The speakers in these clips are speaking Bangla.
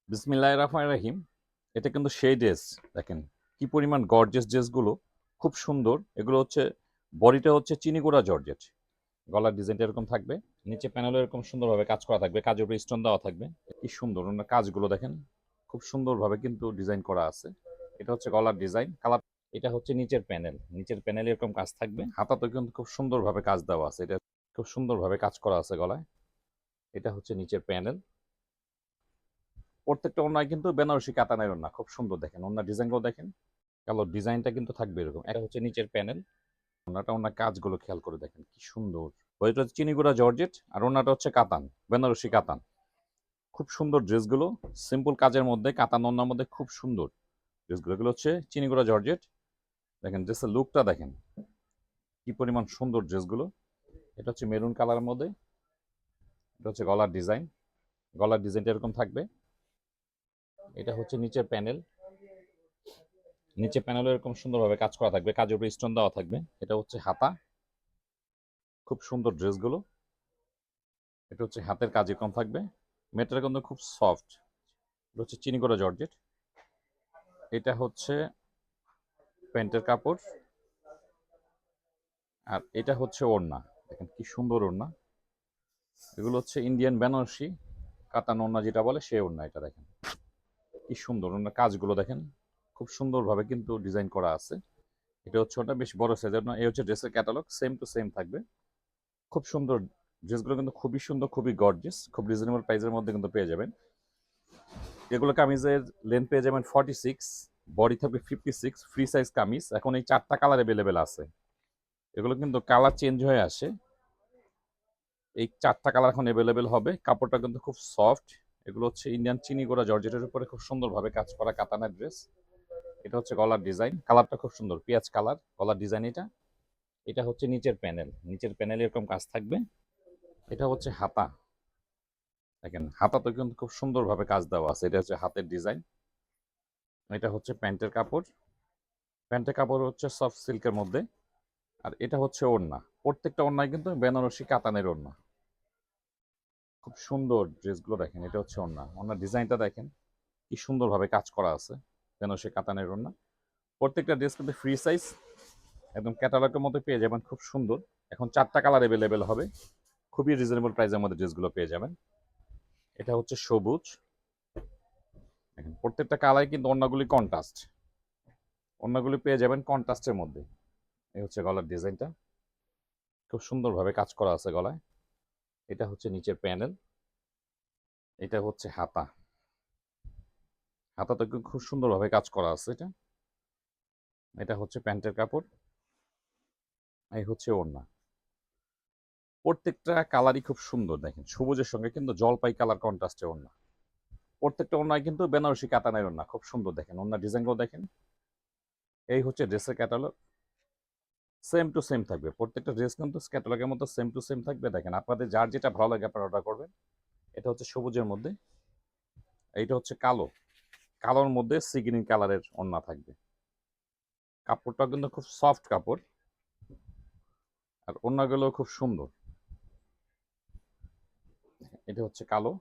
বিসমিল্লাহির রহমানির রহিম। এটা কিন্তু সেই ড্রেস। দেখেন কি পরিমাণ গর্জিয়াস ড্রেসগুলো, খুব সুন্দর। এগুলো হচ্ছে বডিটা হচ্ছে চিনিগুড়া জর্জেট। গলার ডিজাইনটা এরকম থাকবে, নিচে প্যানেলে এরকম সুন্দরভাবে কাজ করা থাকবে, কাজের উপরে স্টোন দেওয়া থাকবে। কি সুন্দর ওনার কাজগুলো দেখেন, খুব সুন্দরভাবে কিন্তু ডিজাইন করা আছে। এটা হচ্ছে গলার ডিজাইন কালার। এটা হচ্ছে নিচের প্যানেল, নিচের প্যানেলে এরকম কাজ থাকবে। হাতাতে কিন্তু খুব সুন্দরভাবে কাজ দেওয়া আছে, এটা খুব সুন্দরভাবে কাজ করা আছে গলায়। এটা হচ্ছে নিচের প্যানেল। প্রত্যেকটা ওড়নায় কিন্তু বেনারসি কাতানের ওড়না, খুব সুন্দর। দেখেন ওড়নার ডিজাইনগুলো দেখেন, কালো ডিজাইনটা কিন্তু থাকবে এরকম। এটা হচ্ছে নিচের প্যানেল। ওড়নাটা ওড়নার কাজগুলো খেয়াল করে দেখেন কি সুন্দর। ওইটা হচ্ছে চিনিগুড়া জর্জেট আর ওড়নাটা হচ্ছে কাতান, বেনারসি কাতান। খুব সুন্দর ড্রেসগুলো, সিম্পল কাজের মধ্যে কাতান ওড়নার মধ্যে খুব সুন্দর ড্রেসগুলো। এগুলো হচ্ছে চিনিগুড়া জর্জেট। দেখেন ড্রেসের লুকটা দেখেন কি পরিমাণ সুন্দর ড্রেসগুলো। এটা হচ্ছে মেরুন কালারের মধ্যে। এটা হচ্ছে গলার ডিজাইন, গলার ডিজাইনটা এরকম থাকবে। এটা হচ্ছে নিচের প্যানেল, নিচে প্যানেলে এরকম সুন্দরভাবে কাজ করা থাকবে, কাজের উপরে স্টোন দেওয়া থাকবে। এটা হচ্ছে হাতা, খুব সুন্দর ড্রেসগুলো। এটা হচ্ছে হাতের কাজ এরকম থাকবে, মেটেরিয়াল কিন্তু খুব সফট। এটা হচ্ছে চিনিকোড়া জর্জেট। এটা হচ্ছে প্যান্টের কাপড়, আর এটা হচ্ছে ওড়না। দেখেন কি সুন্দর ওড়না। এগুলো হচ্ছে ইন্ডিয়ান বেনারসি কাতান ওড়না যেটা বলে, সেই ওড়না। এটা দেখেন কি সুন্দর ওড়নার কাজগুলো দেখেন, খুব সুন্দরভাবে কিন্তু ডিজাইন করা আছে। এটা হচ্ছে ওটা বেশ বড় সাইজের না। এই হচ্ছে ড্রেসের ক্যাটালগ, সেম টু সেম থাকবে। খুব সুন্দর ড্রেসগুলো, কিন্তু খুবই সুন্দর, খুবই গর্জিয়াস, খুব রিজনেবল প্রাইসের মধ্যে কিন্তু পেয়ে যাবেন। এগুলো কামিজের লেন্থ পেয়ে যাবেন 46, বডি থাকবে 56, ফ্রি সাইজ কামিজ। এখন এই 4টা কালার অ্যাভেলেবেল আছে। এগুলো কিন্তু কালার চেঞ্জ হয়ে আসে। এই 4টা কালার এখন অ্যাভেলেবেল হবে। কাপড়টা কিন্তু খুব সফট। এগুলো হচ্ছে ইন্ডিয়ান চিনিগোড়া জর্জেটের উপরে খুব সুন্দরভাবে কাজ করা কাতানের ড্রেস। এটা হচ্ছে গলার ডিজাইন, কালারটা খুব সুন্দর, পেঁয়াজ কালার গলার ডিজাইন। এটা এটা হচ্ছে নিচের প্যানেল, নিচের প্যানেলে এরকম কাজ থাকবে। এটা হচ্ছে হাতা। দেখেন হাতাতে কিন্তু খুব সুন্দরভাবে কাজ দেওয়া আছে। এটা হচ্ছে হাতের ডিজাইন। এটা হচ্ছে প্যান্টের কাপড়, প্যান্টের কাপড় হচ্ছে সফট সিল্কের মধ্যে। আর এটা হচ্ছে ওড়না, প্রত্যেকটা ওড়নায় কিন্তু বেনারসি কাতানের ওড়না। খুব সুন্দর ড্রেসগুলো দেখেন। এটা হচ্ছে ওড়না, ওড়নার ডিজাইনটা দেখেন কি সুন্দরভাবে কাজ করা আছে, বেনারসি কাতানের ওড়না। প্রত্যেকটা ড্রেস কিন্তু ফ্রি সাইজ, একদম ক্যাটালগের মধ্যে পেয়ে যাবেন, খুব সুন্দর। এখন 4টা কালার অ্যাভেলেবেল হবে, খুবই রিজনেবল প্রাইসের মধ্যে ড্রেসগুলো পেয়ে যাবেন। এটা হচ্ছে সবুজ। দেখেন প্রত্যেকটা কালার কিন্তু ওড়নাগুলি কন্ট্রাস্ট, ওড়নাগুলি পেয়ে যাবেন কন্ট্রাস্টের মধ্যে। এই হচ্ছে গলার ডিজাইনটা, খুব সুন্দরভাবে কাজ করা আছে গলায়। এটা হচ্ছে নিচের প্যানেল। এটা হচ্ছে হাতা, হাতাতে খুব সুন্দরভাবে কাজ করা আছে। এটা এটা হচ্ছে প্যান্টের কাপড়। এই হচ্ছে ওড়না। প্রত্যেকটা কালারই খুব সুন্দর। দেখেন সবুজের সঙ্গে কিন্তু জলপাই কালার কন্ট্রাস্টে ওড়না। প্রত্যেকটা ওড়নায় কিন্তু বেনারসি কাতানের ওড়না, খুব সুন্দর। দেখেন ওড়নার ডিজাইনগুলো দেখেন। এই হচ্ছে ড্রেসের ক্যাটালগ, সেম টু সেম থাকবে। প্রত্যেকটা ড্রেস কিন্তু ক্যাটালগের মতো সেম টু সেম থাকবে। দেখেন আপনাদের যার যেটা ভালো লাগে আপনারা অর্ডার করবেন। এটা হচ্ছে সবুজের মধ্যে। এইটা হচ্ছে কালো, কালোর মধ্যে সি গ্রিন কালারের ওড়না থাকবে। কাপড়টা কিন্তু খুব সফট কাপড়, আর ওড়নাগুলো খুব সুন্দর। এটা হচ্ছে কালো,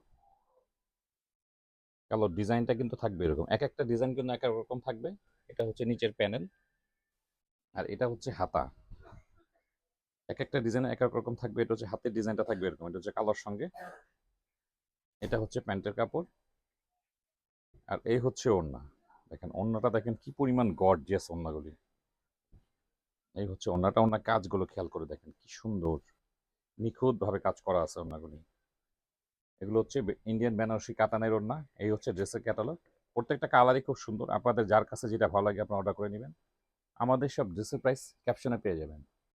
কালো ডিজাইনটা কিন্তু থাকবে এরকম, এক একটা ডিজাইন কিন্তু এক এক রকম থাকবে। এটা হচ্ছে নিচের প্যানেল, আর এটা হচ্ছে হাতা। এক একটা ডিজাইন এক এক রকম থাকবে। এটা হচ্ছে হাতের ডিজাইনটা থাকবে এরকম। এটা হচ্ছে কালোর সঙ্গে। এটা হচ্ছে প্যান্টের কাপড়, আর এই হচ্ছে ওড়না। দেখেন ওড়নাটা দেখেন কি পরিমাণ গর্জিয়াস ওড়নাগুলি। এই হচ্ছে ওড়নাটা, ওড়নার কাজগুলো খেয়াল করে দেখেন কি সুন্দর, নিখুঁত ভাবে কাজ করা আছে ওড়নাগুলি। এগুলো হচ্ছে ইন্ডিয়ান বেনারসি কাতানের ওড়না। এই হচ্ছে ড্রেসের ক্যাটালগ। প্রত্যেকটা কালারই খুব সুন্দর। আপনাদের যার কাছে যেটা ভালো লাগে আপনি অর্ডার করে নেবেন। আমাদের সব ড্রেসের প্রাইস ক্যাপশনে পেয়ে যাবেন।